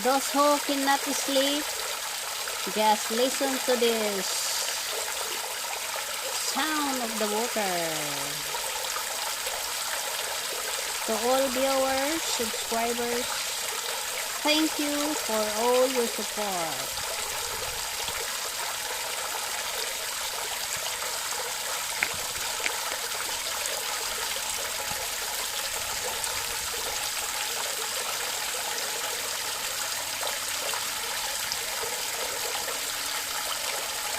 those who cannot sleep, just listen to this sound of the water. To all viewers, subscribers, thank you for all your support.